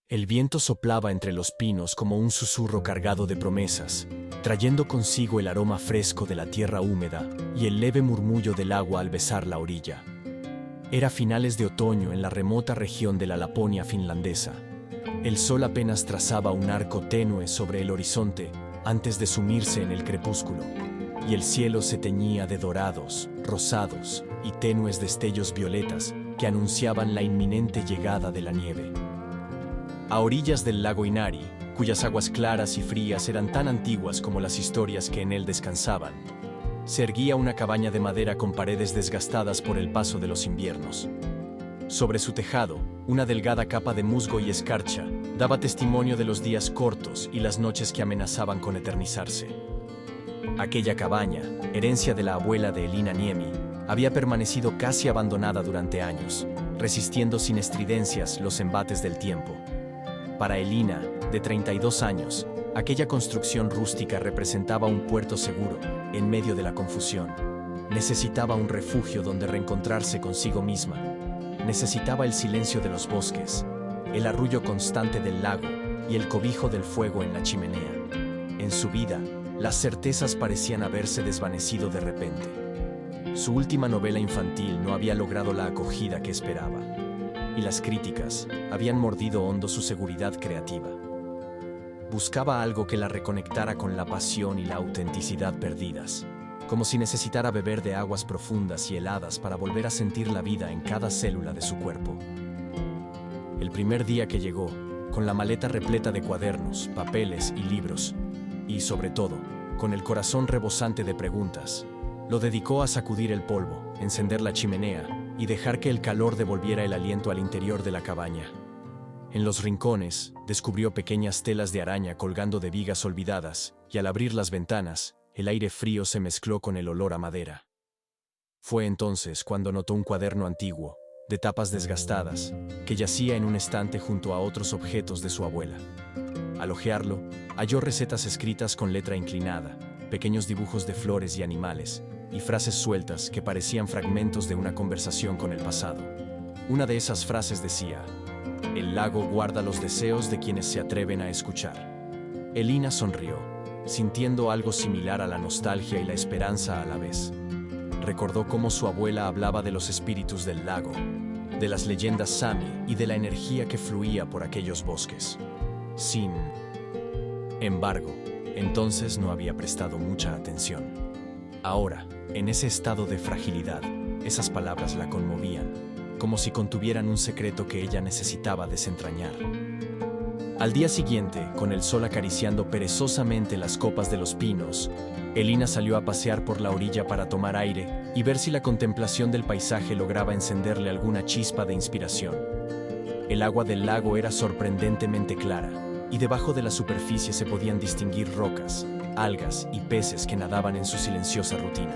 El viento soplaba entre los pinos como un susurro cargado de promesas, trayendo consigo el aroma fresco de la tierra húmeda y el leve murmullo del agua al besar la orilla. Era finales de otoño en la remota región de la Laponia finlandesa. El sol apenas trazaba un arco tenue sobre el horizonte antes de sumirse en el crepúsculo, y el cielo se teñía de dorados, rosados y tenues destellos violetas que anunciaban la inminente llegada de la nieve. A orillas del lago Inari, cuyas aguas claras y frías eran tan antiguas como las historias que en él descansaban, se erguía una cabaña de madera con paredes desgastadas por el paso de los inviernos. Sobre su tejado, una delgada capa de musgo y escarcha daba testimonio de los días cortos y las noches que amenazaban con eternizarse. Aquella cabaña, herencia de la abuela de Elina Niemi, había permanecido casi abandonada durante años, resistiendo sin estridencias los embates del tiempo. Para Elina, de 32 años, aquella construcción rústica representaba un puerto seguro en medio de la confusión. Necesitaba un refugio donde reencontrarse consigo misma. Necesitaba el silencio de los bosques, el arrullo constante del lago y el cobijo del fuego en la chimenea. En su vida, las certezas parecían haberse desvanecido de repente. Su última novela infantil no había logrado la acogida que esperaba, y las críticas habían mordido hondo su seguridad creativa. Buscaba algo que la reconectara con la pasión y la autenticidad perdidas, como si necesitara beber de aguas profundas y heladas para volver a sentir la vida en cada célula de su cuerpo. El primer día que llegó, con la maleta repleta de cuadernos, papeles y libros, y sobre todo, con el corazón rebosante de preguntas, lo dedicó a sacudir el polvo, encender la chimenea y dejar que el calor devolviera el aliento al interior de la cabaña. En los rincones, descubrió pequeñas telas de araña colgando de vigas olvidadas, y al abrir las ventanas, el aire frío se mezcló con el olor a madera. Fue entonces cuando notó un cuaderno antiguo, de tapas desgastadas, que yacía en un estante junto a otros objetos de su abuela. Al hojearlo, halló recetas escritas con letra inclinada, pequeños dibujos de flores y animales, y frases sueltas que parecían fragmentos de una conversación con el pasado. Una de esas frases decía: "El lago guarda los deseos de quienes se atreven a escuchar". Elina sonrió, sintiendo algo similar a la nostalgia y la esperanza a la vez. Recordó cómo su abuela hablaba de los espíritus del lago, de las leyendas Sami y de la energía que fluía por aquellos bosques. Sin embargo, entonces no había prestado mucha atención. Ahora, en ese estado de fragilidad, esas palabras la conmovían, como si contuvieran un secreto que ella necesitaba desentrañar. Al día siguiente, con el sol acariciando perezosamente las copas de los pinos, Elina salió a pasear por la orilla para tomar aire y ver si la contemplación del paisaje lograba encenderle alguna chispa de inspiración. El agua del lago era sorprendentemente clara, y debajo de la superficie se podían distinguir rocas, algas y peces que nadaban en su silenciosa rutina.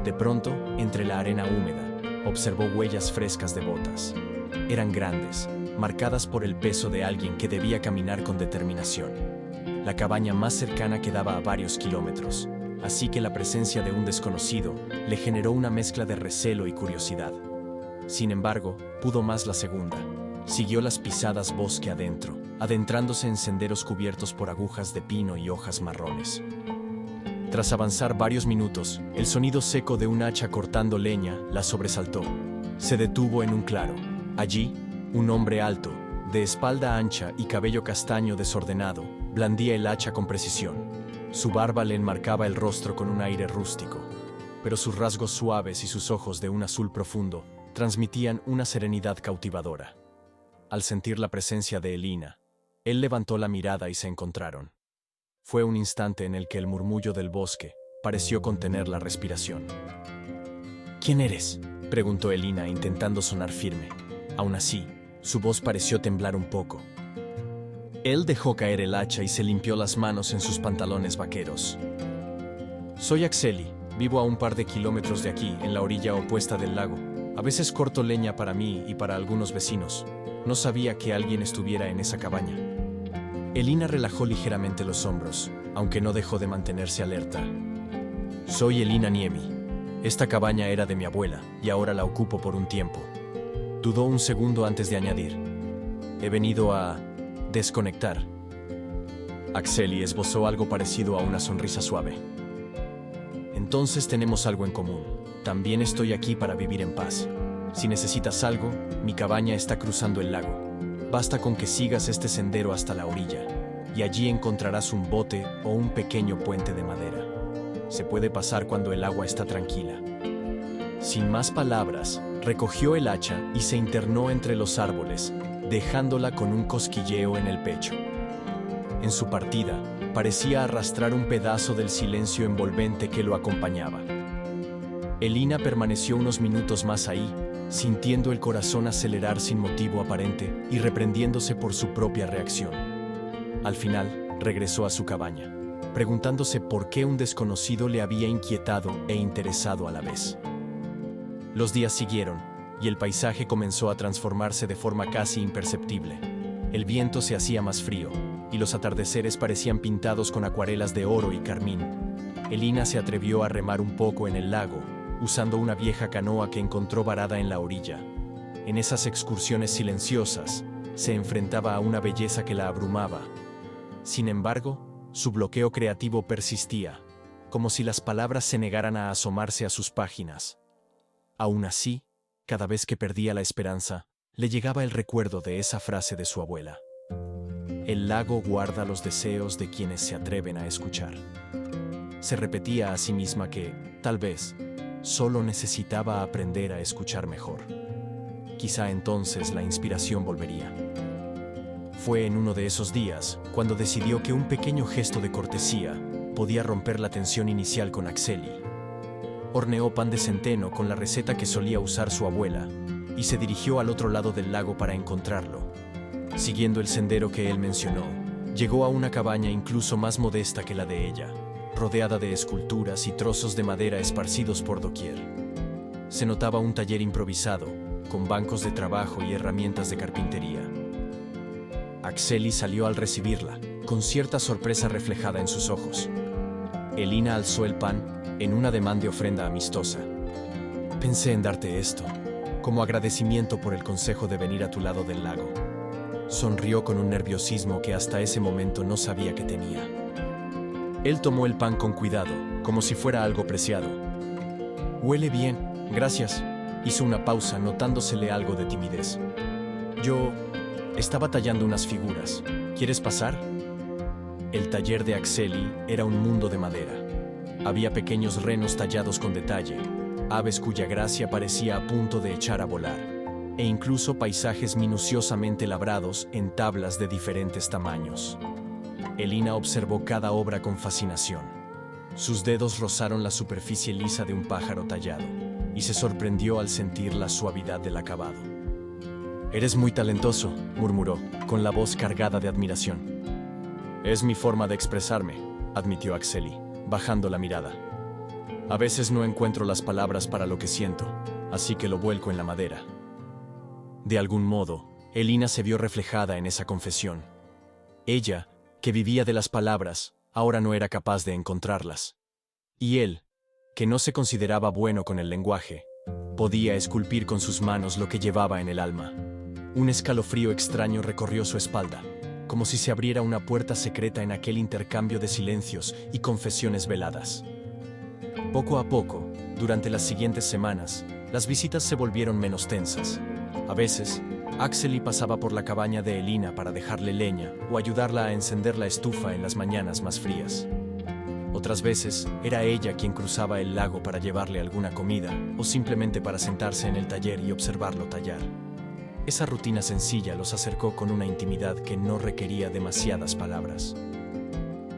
De pronto, entre la arena húmeda, observó huellas frescas de botas. Eran grandes, marcadas por el peso de alguien que debía caminar con determinación. La cabaña más cercana quedaba a varios kilómetros, así que la presencia de un desconocido le generó una mezcla de recelo y curiosidad. Sin embargo, pudo más la segunda. Siguió las pisadas bosque adentro, adentrándose en senderos cubiertos por agujas de pino y hojas marrones. Tras avanzar varios minutos, el sonido seco de un hacha cortando leña la sobresaltó. Se detuvo en un claro. Allí, un hombre alto, de espalda ancha y cabello castaño desordenado, blandía el hacha con precisión. Su barba le enmarcaba el rostro con un aire rústico, pero sus rasgos suaves y sus ojos de un azul profundo transmitían una serenidad cautivadora. Al sentir la presencia de Elina, él levantó la mirada y se encontraron. Fue un instante en el que el murmullo del bosque pareció contener la respiración. ¿Quién eres?, preguntó Elina intentando sonar firme. Aún así, su voz pareció temblar un poco. Él dejó caer el hacha y se limpió las manos en sus pantalones vaqueros. Soy Axeli, vivo a un par de kilómetros de aquí, en la orilla opuesta del lago. A veces corto leña para mí y para algunos vecinos. No sabía que alguien estuviera en esa cabaña. Elina relajó ligeramente los hombros, aunque no dejó de mantenerse alerta. Soy Elina Niemi. Esta cabaña era de mi abuela, y ahora la ocupo por un tiempo. Dudó un segundo antes de añadir. He venido a Desconectar. Akseli esbozó algo parecido a una sonrisa suave. Entonces tenemos algo en común. También estoy aquí para vivir en paz. Si necesitas algo, mi cabaña está cruzando el lago. Basta con que sigas este sendero hasta la orilla, y allí encontrarás un bote o un pequeño puente de madera. Se puede pasar cuando el agua está tranquila. Sin más palabras, recogió el hacha y se internó entre los árboles, dejándola con un cosquilleo en el pecho. En su partida, parecía arrastrar un pedazo del silencio envolvente que lo acompañaba. Elina permaneció unos minutos más ahí, sintiendo el corazón acelerar sin motivo aparente y reprendiéndose por su propia reacción. Al final, regresó a su cabaña, preguntándose por qué un desconocido le había inquietado e interesado a la vez. Los días siguieron, y el paisaje comenzó a transformarse de forma casi imperceptible. El viento se hacía más frío, y los atardeceres parecían pintados con acuarelas de oro y carmín. Elina se atrevió a remar un poco en el lago, usando una vieja canoa que encontró varada en la orilla. En esas excursiones silenciosas, se enfrentaba a una belleza que la abrumaba. Sin embargo, su bloqueo creativo persistía, como si las palabras se negaran a asomarse a sus páginas. Aún así, cada vez que perdía la esperanza, le llegaba el recuerdo de esa frase de su abuela. El lago guarda los deseos de quienes se atreven a escuchar. Se repetía a sí misma que, tal vez, solo necesitaba aprender a escuchar mejor. Quizá entonces la inspiración volvería. Fue en uno de esos días cuando decidió que un pequeño gesto de cortesía podía romper la tensión inicial con Akseli. Horneó pan de centeno con la receta que solía usar su abuela y se dirigió al otro lado del lago para encontrarlo. Siguiendo el sendero que él mencionó, llegó a una cabaña incluso más modesta que la de ella, rodeada de esculturas y trozos de madera esparcidos por doquier. Se notaba un taller improvisado, con bancos de trabajo y herramientas de carpintería. Akseli salió al recibirla, con cierta sorpresa reflejada en sus ojos. Elina alzó el pan en un ademán de ofrenda amistosa. Pensé en darte esto, como agradecimiento por el consejo de venir a tu lado del lago. Sonrió con un nerviosismo que hasta ese momento no sabía que tenía. Él tomó el pan con cuidado, como si fuera algo preciado. Huele bien, gracias. Hizo una pausa, notándosele algo de timidez. Yo estaba tallando unas figuras. ¿Quieres pasar? El taller de Akseli era un mundo de madera. Había pequeños renos tallados con detalle, aves cuya gracia parecía a punto de echar a volar, e incluso paisajes minuciosamente labrados en tablas de diferentes tamaños. Elina observó cada obra con fascinación. Sus dedos rozaron la superficie lisa de un pájaro tallado, y se sorprendió al sentir la suavidad del acabado. «Eres muy talentoso», murmuró, con la voz cargada de admiración. «Es mi forma de expresarme», admitió Akseli, bajando la mirada. «A veces no encuentro las palabras para lo que siento, así que lo vuelco en la madera». De algún modo, Elina se vio reflejada en esa confesión. Ella, que vivía de las palabras, ahora no era capaz de encontrarlas. Y él, que no se consideraba bueno con el lenguaje, podía esculpir con sus manos lo que llevaba en el alma. Un escalofrío extraño recorrió su espalda, como si se abriera una puerta secreta en aquel intercambio de silencios y confesiones veladas. Poco a poco, durante las siguientes semanas, las visitas se volvieron menos tensas. A veces, Akseli pasaba por la cabaña de Elina para dejarle leña o ayudarla a encender la estufa en las mañanas más frías. Otras veces, era ella quien cruzaba el lago para llevarle alguna comida o simplemente para sentarse en el taller y observarlo tallar. Esa rutina sencilla los acercó con una intimidad que no requería demasiadas palabras.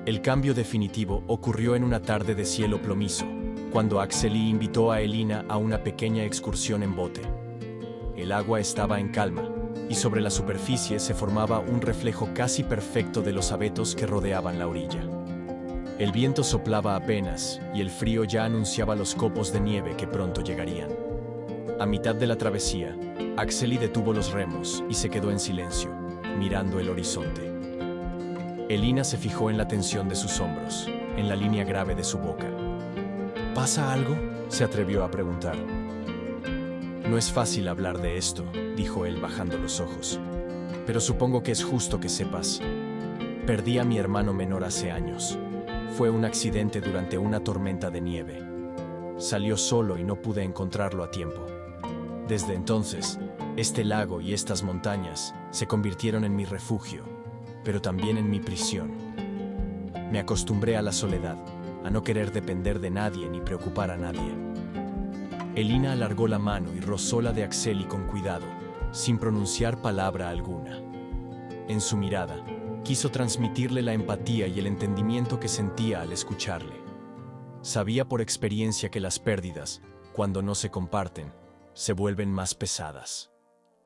El cambio definitivo ocurrió en una tarde de cielo plomizo, cuando Akseli invitó a Elina a una pequeña excursión en bote. El agua estaba en calma, y sobre la superficie se formaba un reflejo casi perfecto de los abetos que rodeaban la orilla. El viento soplaba apenas, y el frío ya anunciaba los copos de nieve que pronto llegarían. A mitad de la travesía, Akseli detuvo los remos y se quedó en silencio, mirando el horizonte. Elina se fijó en la tensión de sus hombros, en la línea grave de su boca. ¿Pasa algo?, se atrevió a preguntar. «No es fácil hablar de esto», dijo él bajando los ojos. Pero supongo que es justo que sepas. Perdí a mi hermano menor hace años. Fue un accidente durante una tormenta de nieve. Salió solo y no pude encontrarlo a tiempo. Desde entonces, este lago y estas montañas se convirtieron en mi refugio, pero también en mi prisión. Me acostumbré a la soledad, a no querer depender de nadie ni preocupar a nadie. Elina alargó la mano y rozó la de Akseli con cuidado, sin pronunciar palabra alguna. En su mirada, quiso transmitirle la empatía y el entendimiento que sentía al escucharle. Sabía por experiencia que las pérdidas, cuando no se comparten, se vuelven más pesadas.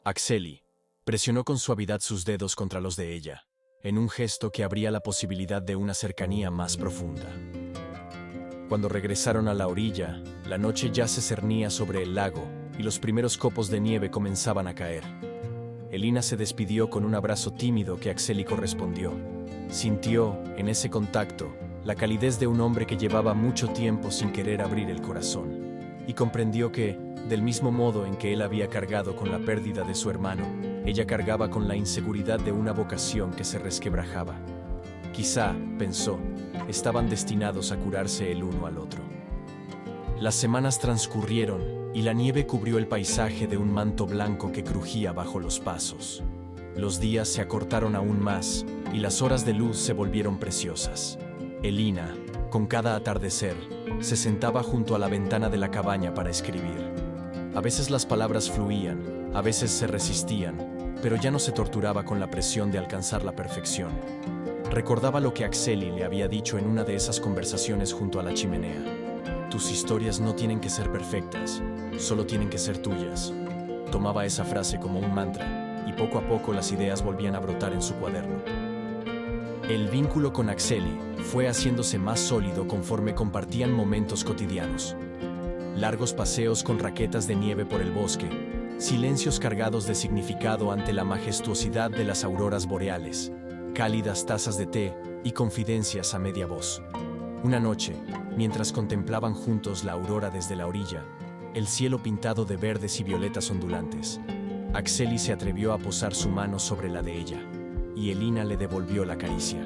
Akseli presionó con suavidad sus dedos contra los de ella, en un gesto que abría la posibilidad de una cercanía más profunda. Cuando regresaron a la orilla, la noche ya se cernía sobre el lago y los primeros copos de nieve comenzaban a caer. Elina se despidió con un abrazo tímido que Akseli correspondió. Sintió, en ese contacto, la calidez de un hombre que llevaba mucho tiempo sin querer abrir el corazón, y comprendió que, del mismo modo en que él había cargado con la pérdida de su hermano, ella cargaba con la inseguridad de una vocación que se resquebrajaba. Quizá, pensó, estaban destinados a curarse el uno al otro. Las semanas transcurrieron y la nieve cubrió el paisaje de un manto blanco que crujía bajo los pasos. Los días se acortaron aún más y las horas de luz se volvieron preciosas. Elina, con cada atardecer, se sentaba junto a la ventana de la cabaña para escribir. A veces las palabras fluían, a veces se resistían, pero ya no se torturaba con la presión de alcanzar la perfección. Recordaba lo que Akseli le había dicho en una de esas conversaciones junto a la chimenea. Tus historias no tienen que ser perfectas, solo tienen que ser tuyas. Tomaba esa frase como un mantra, y poco a poco las ideas volvían a brotar en su cuaderno. El vínculo con Akseli fue haciéndose más sólido conforme compartían momentos cotidianos. Largos paseos con raquetas de nieve por el bosque, silencios cargados de significado ante la majestuosidad de las auroras boreales, cálidas tazas de té y confidencias a media voz. Una noche, mientras contemplaban juntos la aurora desde la orilla, el cielo pintado de verdes y violetas ondulantes, Akseli se atrevió a posar su mano sobre la de ella, y Elina le devolvió la caricia.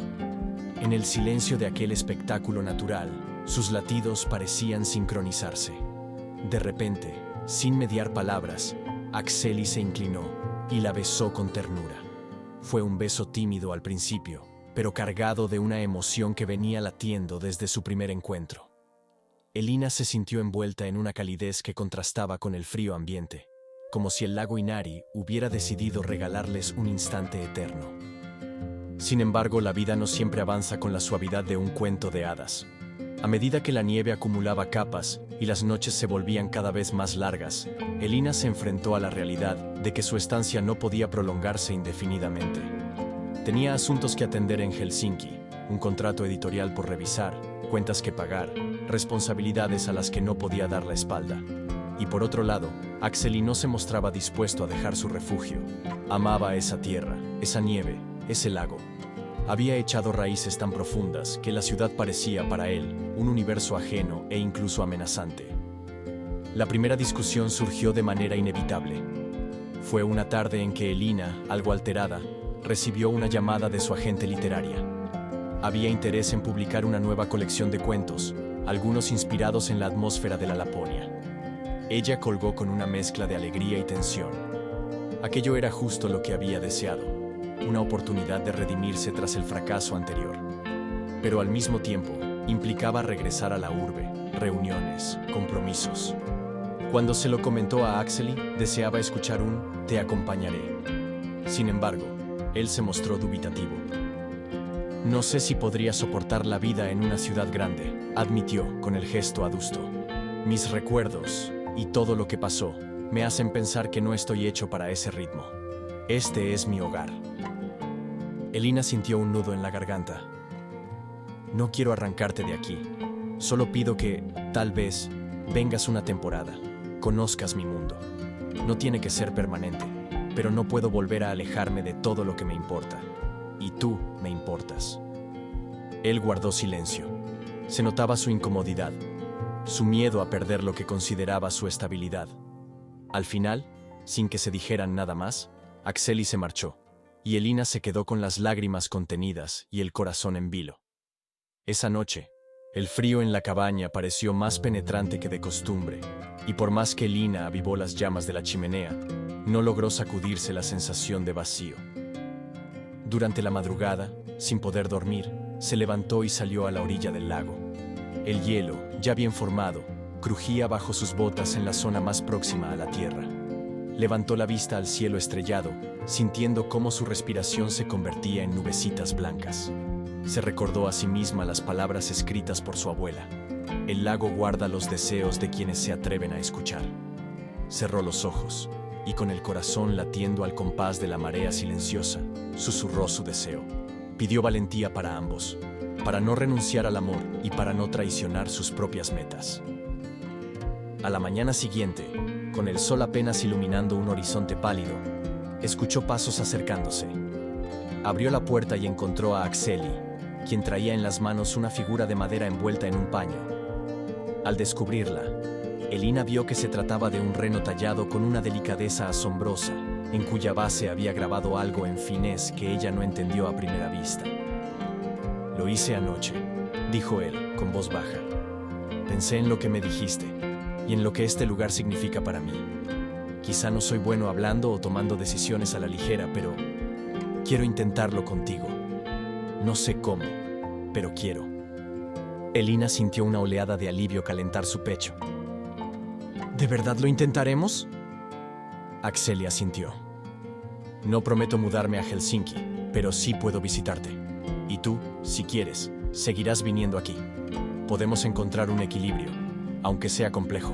En el silencio de aquel espectáculo natural, sus latidos parecían sincronizarse. De repente, sin mediar palabras, Akseli se inclinó y la besó con ternura. Fue un beso tímido al principio, pero cargado de una emoción que venía latiendo desde su primer encuentro. Elina se sintió envuelta en una calidez que contrastaba con el frío ambiente, como si el lago Inari hubiera decidido regalarles un instante eterno. Sin embargo, la vida no siempre avanza con la suavidad de un cuento de hadas. A medida que la nieve acumulaba capas y las noches se volvían cada vez más largas, Elina se enfrentó a la realidad de que su estancia no podía prolongarse indefinidamente. Tenía asuntos que atender en Helsinki, un contrato editorial por revisar, cuentas que pagar, responsabilidades a las que no podía dar la espalda. Y por otro lado, Akseli no se mostraba dispuesto a dejar su refugio. Amaba esa tierra, esa nieve, ese lago. Había echado raíces tan profundas que la ciudad parecía para él un universo ajeno e incluso amenazante. La primera discusión surgió de manera inevitable. Fue una tarde en que Elina, algo alterada, recibió una llamada de su agente literaria. Había interés en publicar una nueva colección de cuentos, algunos inspirados en la atmósfera de la Laponia. Ella colgó con una mezcla de alegría y tensión. Aquello era justo lo que había deseado, una oportunidad de redimirse tras el fracaso anterior. Pero al mismo tiempo, implicaba regresar a la urbe, reuniones, compromisos. Cuando se lo comentó a Akseli, deseaba escuchar un «te acompañaré». Sin embargo, él se mostró dubitativo. No sé si podría soportar la vida en una ciudad grande, admitió con el gesto adusto. Mis recuerdos, y todo lo que pasó, me hacen pensar que no estoy hecho para ese ritmo. Este es mi hogar. Elina sintió un nudo en la garganta. No quiero arrancarte de aquí. Solo pido que, tal vez, vengas una temporada, conozcas mi mundo. No tiene que ser permanente, pero no puedo volver a alejarme de todo lo que me importa. Y tú me importas. Él guardó silencio. Se notaba su incomodidad, su miedo a perder lo que consideraba su estabilidad. Al final, sin que se dijeran nada más, Akseli se marchó. y Elina se quedó con las lágrimas contenidas y el corazón en vilo. Esa noche, el frío en la cabaña pareció más penetrante que de costumbre, y por más que Elina avivó las llamas de la chimenea, no logró sacudirse la sensación de vacío. Durante la madrugada, sin poder dormir, se levantó y salió a la orilla del lago. El hielo, ya bien formado, crujía bajo sus botas en la zona más próxima a la tierra. Levantó la vista al cielo estrellado, sintiendo cómo su respiración se convertía en nubecitas blancas. Se recordó a sí misma las palabras escritas por su abuela: el lago guarda los deseos de quienes se atreven a escuchar. Cerró los ojos, y con el corazón latiendo al compás de la marea silenciosa, susurró su deseo. Pidió valentía para ambos, para no renunciar al amor y para no traicionar sus propias metas. A la mañana siguiente, con el sol apenas iluminando un horizonte pálido, escuchó pasos acercándose. Abrió la puerta y encontró a Akseli, quien traía en las manos una figura de madera envuelta en un paño. Al descubrirla, Elina vio que se trataba de un reno tallado con una delicadeza asombrosa, en cuya base había grabado algo en finés que ella no entendió a primera vista. «Lo hice anoche», dijo él, con voz baja. «Pensé en lo que me dijiste, y en lo que este lugar significa para mí. Quizá no soy bueno hablando o tomando decisiones a la ligera, pero quiero intentarlo contigo. No sé cómo, pero quiero». Elina sintió una oleada de alivio calentar su pecho. «¿De verdad lo intentaremos?», Akseli asintió. «No prometo mudarme a Helsinki, pero sí puedo visitarte. Y tú, si quieres, seguirás viniendo aquí. Podemos encontrar un equilibrio, aunque sea complejo».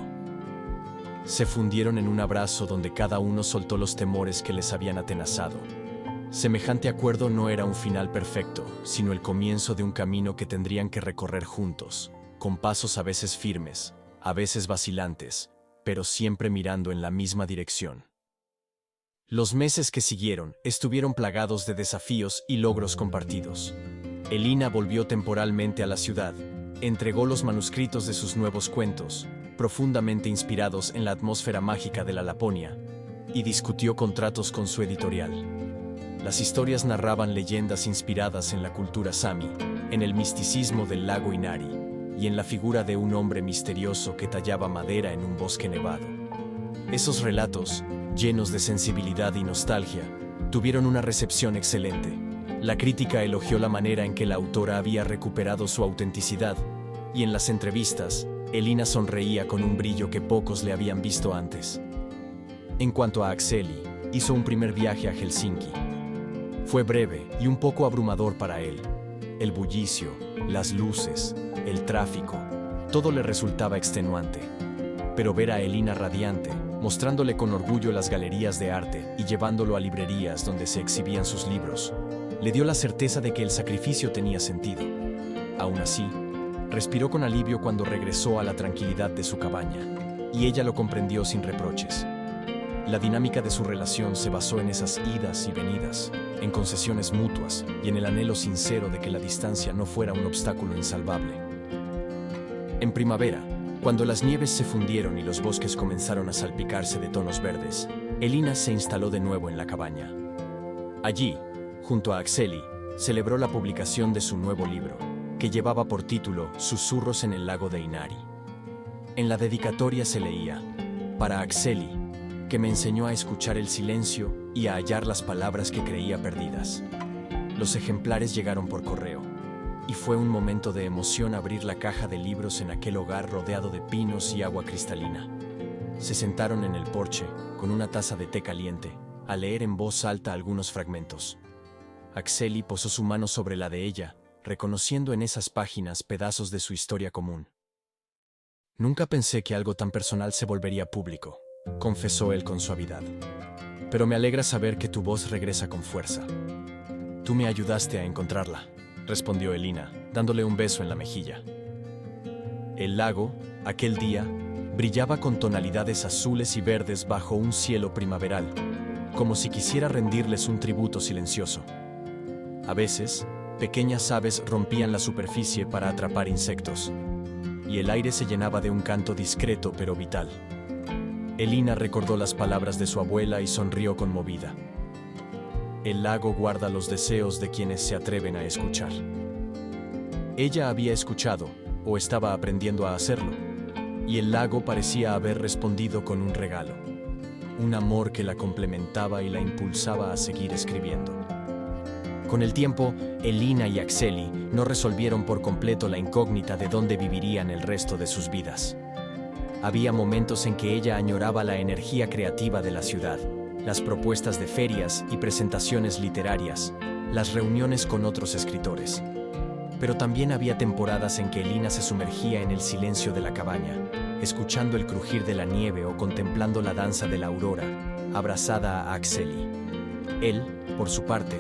Se fundieron en un abrazo donde cada uno soltó los temores que les habían atenazado. Semejante acuerdo no era un final perfecto, sino el comienzo de un camino que tendrían que recorrer juntos, con pasos a veces firmes, a veces vacilantes, pero siempre mirando en la misma dirección. Los meses que siguieron estuvieron plagados de desafíos y logros compartidos. Elina volvió temporalmente a la ciudad, entregó los manuscritos de sus nuevos cuentos, profundamente inspirados en la atmósfera mágica de la Laponia, y discutió contratos con su editorial. Las historias narraban leyendas inspiradas en la cultura sami, en el misticismo del lago Inari, y en la figura de un hombre misterioso que tallaba madera en un bosque nevado. Esos relatos, llenos de sensibilidad y nostalgia, tuvieron una recepción excelente. La crítica elogió la manera en que la autora había recuperado su autenticidad, y en las entrevistas, Elina sonreía con un brillo que pocos le habían visto antes. En cuanto a Akseli, hizo un primer viaje a Helsinki. Fue breve y un poco abrumador para él. El bullicio, las luces, el tráfico, todo le resultaba extenuante. Pero ver a Elina radiante, mostrándole con orgullo las galerías de arte y llevándolo a librerías donde se exhibían sus libros, le dio la certeza de que el sacrificio tenía sentido. Aún así, respiró con alivio cuando regresó a la tranquilidad de su cabaña, y ella lo comprendió sin reproches. La dinámica de su relación se basó en esas idas y venidas, en concesiones mutuas y en el anhelo sincero de que la distancia no fuera un obstáculo insalvable. En primavera, cuando las nieves se fundieron y los bosques comenzaron a salpicarse de tonos verdes, Elina se instaló de nuevo en la cabaña. Allí, junto a Akseli, celebró la publicación de su nuevo libro, que llevaba por título Susurros en el lago de Inari. En la dedicatoria se leía: «Para Akseli, que me enseñó a escuchar el silencio y a hallar las palabras que creía perdidas». Los ejemplares llegaron por correo, y fue un momento de emoción abrir la caja de libros en aquel hogar rodeado de pinos y agua cristalina. Se sentaron en el porche, con una taza de té caliente, a leer en voz alta algunos fragmentos. Akseli posó su mano sobre la de ella, reconociendo en esas páginas pedazos de su historia común. «Nunca pensé que algo tan personal se volvería público», confesó él con suavidad. «Pero me alegra saber que tu voz regresa con fuerza». «Tú me ayudaste a encontrarla», respondió Elina, dándole un beso en la mejilla. El lago, aquel día, brillaba con tonalidades azules y verdes bajo un cielo primaveral, como si quisiera rendirles un tributo silencioso. A veces, pequeñas aves rompían la superficie para atrapar insectos, y el aire se llenaba de un canto discreto pero vital. Elina recordó las palabras de su abuela y sonrió conmovida. El lago guarda los deseos de quienes se atreven a escuchar. Ella había escuchado, o estaba aprendiendo a hacerlo, y el lago parecía haber respondido con un regalo, un amor que la complementaba y la impulsaba a seguir escribiendo. Con el tiempo, Elina y Akseli no resolvieron por completo la incógnita de dónde vivirían el resto de sus vidas. Había momentos en que ella añoraba la energía creativa de la ciudad, las propuestas de ferias y presentaciones literarias, las reuniones con otros escritores. Pero también había temporadas en que Elina se sumergía en el silencio de la cabaña, escuchando el crujir de la nieve o contemplando la danza de la aurora, abrazada a Akseli. Él, por su parte,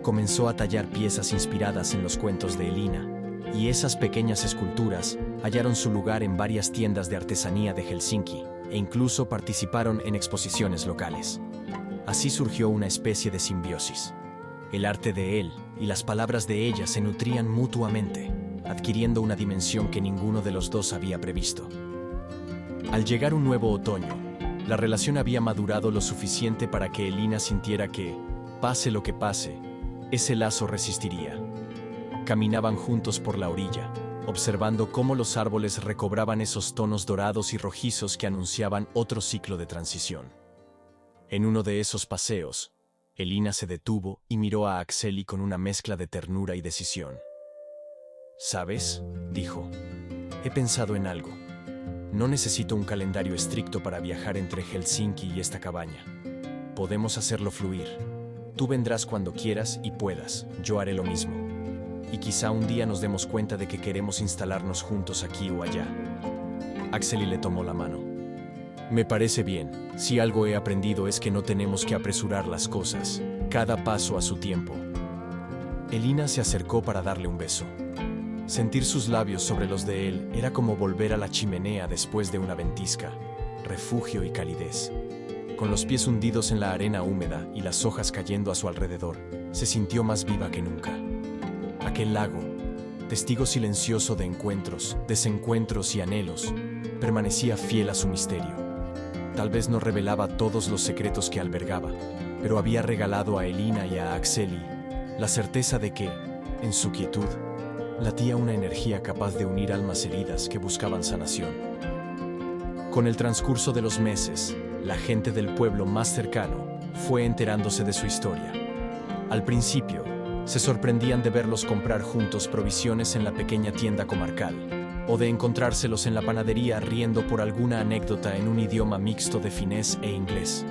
comenzó a tallar piezas inspiradas en los cuentos de Elina, y esas pequeñas esculturas hallaron su lugar en varias tiendas de artesanía de Helsinki e incluso participaron en exposiciones locales. Así surgió una especie de simbiosis. El arte de él y las palabras de ella se nutrían mutuamente, adquiriendo una dimensión que ninguno de los dos había previsto. Al llegar un nuevo otoño, la relación había madurado lo suficiente para que Elina sintiera que, pase lo que pase, ese lazo resistiría. Caminaban juntos por la orilla, observando cómo los árboles recobraban esos tonos dorados y rojizos que anunciaban otro ciclo de transición. En uno de esos paseos, Elina se detuvo y miró a Akseli con una mezcla de ternura y decisión. «¿Sabes?», dijo. «He pensado en algo. No necesito un calendario estricto para viajar entre Helsinki y esta cabaña. Podemos hacerlo fluir. Tú vendrás cuando quieras y puedas, yo haré lo mismo. Y quizá un día nos demos cuenta de que queremos instalarnos juntos aquí o allá». Akseli le tomó la mano. «Me parece bien. Si algo he aprendido es que no tenemos que apresurar las cosas, cada paso a su tiempo». Elina se acercó para darle un beso. Sentir sus labios sobre los de él era como volver a la chimenea después de una ventisca, refugio y calidez. Con los pies hundidos en la arena húmeda y las hojas cayendo a su alrededor, se sintió más viva que nunca. Aquel lago, testigo silencioso de encuentros, desencuentros y anhelos, permanecía fiel a su misterio. Tal vez no revelaba todos los secretos que albergaba, pero había regalado a Elina y a Akseli la certeza de que, en su quietud, latía una energía capaz de unir almas heridas que buscaban sanación. Con el transcurso de los meses, la gente del pueblo más cercano fue enterándose de su historia. Al principio, se sorprendían de verlos comprar juntos provisiones en la pequeña tienda comarcal, o de encontrárselos en la panadería riendo por alguna anécdota en un idioma mixto de finés e inglés.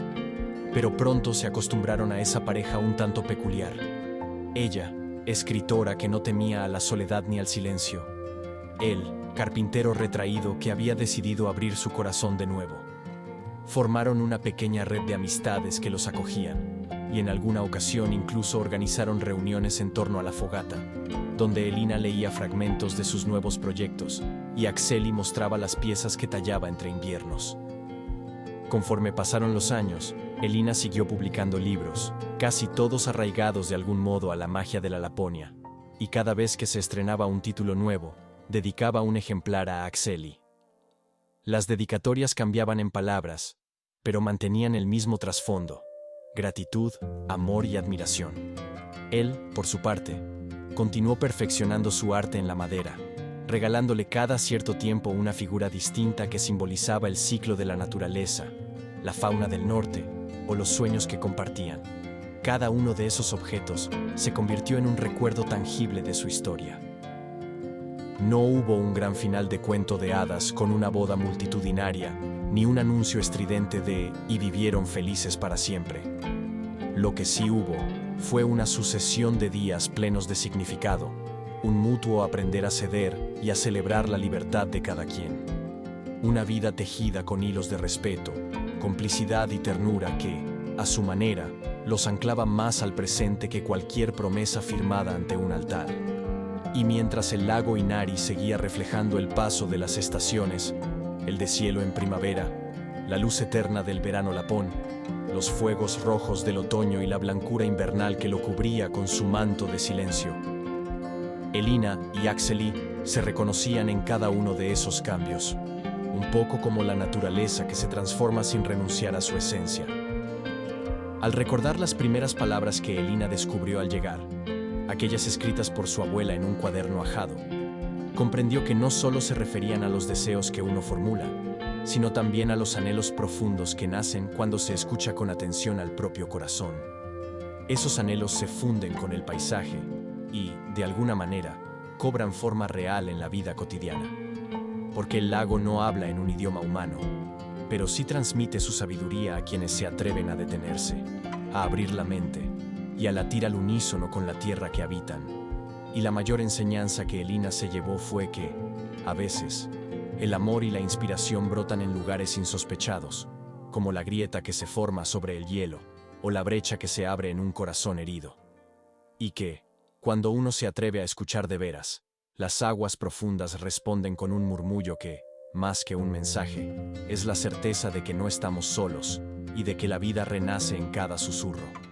Pero pronto se acostumbraron a esa pareja un tanto peculiar. Ella, escritora que no temía a la soledad ni al silencio. Él, carpintero retraído que había decidido abrir su corazón de nuevo. Formaron una pequeña red de amistades que los acogían, y en alguna ocasión incluso organizaron reuniones en torno a la fogata, donde Elina leía fragmentos de sus nuevos proyectos y Akseli mostraba las piezas que tallaba entre inviernos. Conforme pasaron los años, Elina siguió publicando libros, casi todos arraigados de algún modo a la magia de la Laponia, y cada vez que se estrenaba un título nuevo, dedicaba un ejemplar a Akseli. Las dedicatorias cambiaban en palabras, pero mantenían el mismo trasfondo: gratitud, amor y admiración. Él, por su parte, continuó perfeccionando su arte en la madera, regalándole cada cierto tiempo una figura distinta que simbolizaba el ciclo de la naturaleza, la fauna del norte o los sueños que compartían. Cada uno de esos objetos se convirtió en un recuerdo tangible de su historia. No hubo un gran final de cuento de hadas con una boda multitudinaria, ni un anuncio estridente de «y vivieron felices para siempre». Lo que sí hubo fue una sucesión de días plenos de significado, un mutuo aprender a ceder y a celebrar la libertad de cada quien. Una vida tejida con hilos de respeto, complicidad y ternura que, a su manera, los anclaba más al presente que cualquier promesa firmada ante un altar. Y mientras el lago Inari seguía reflejando el paso de las estaciones, el deshielo en primavera, la luz eterna del verano lapón, los fuegos rojos del otoño y la blancura invernal que lo cubría con su manto de silencio, Elina y Akseli se reconocían en cada uno de esos cambios, un poco como la naturaleza que se transforma sin renunciar a su esencia. Al recordar las primeras palabras que Elina descubrió al llegar, aquellas escritas por su abuela en un cuaderno ajado, comprendió que no solo se referían a los deseos que uno formula, sino también a los anhelos profundos que nacen cuando se escucha con atención al propio corazón. Esos anhelos se funden con el paisaje y, de alguna manera, cobran forma real en la vida cotidiana. Porque el lago no habla en un idioma humano, pero sí transmite su sabiduría a quienes se atreven a detenerse, a abrir la mente y a latir al unísono con la tierra que habitan. Y la mayor enseñanza que Elina se llevó fue que, a veces, el amor y la inspiración brotan en lugares insospechados, como la grieta que se forma sobre el hielo o la brecha que se abre en un corazón herido. Y que, cuando uno se atreve a escuchar de veras, las aguas profundas responden con un murmullo que, más que un mensaje, es la certeza de que no estamos solos y de que la vida renace en cada susurro.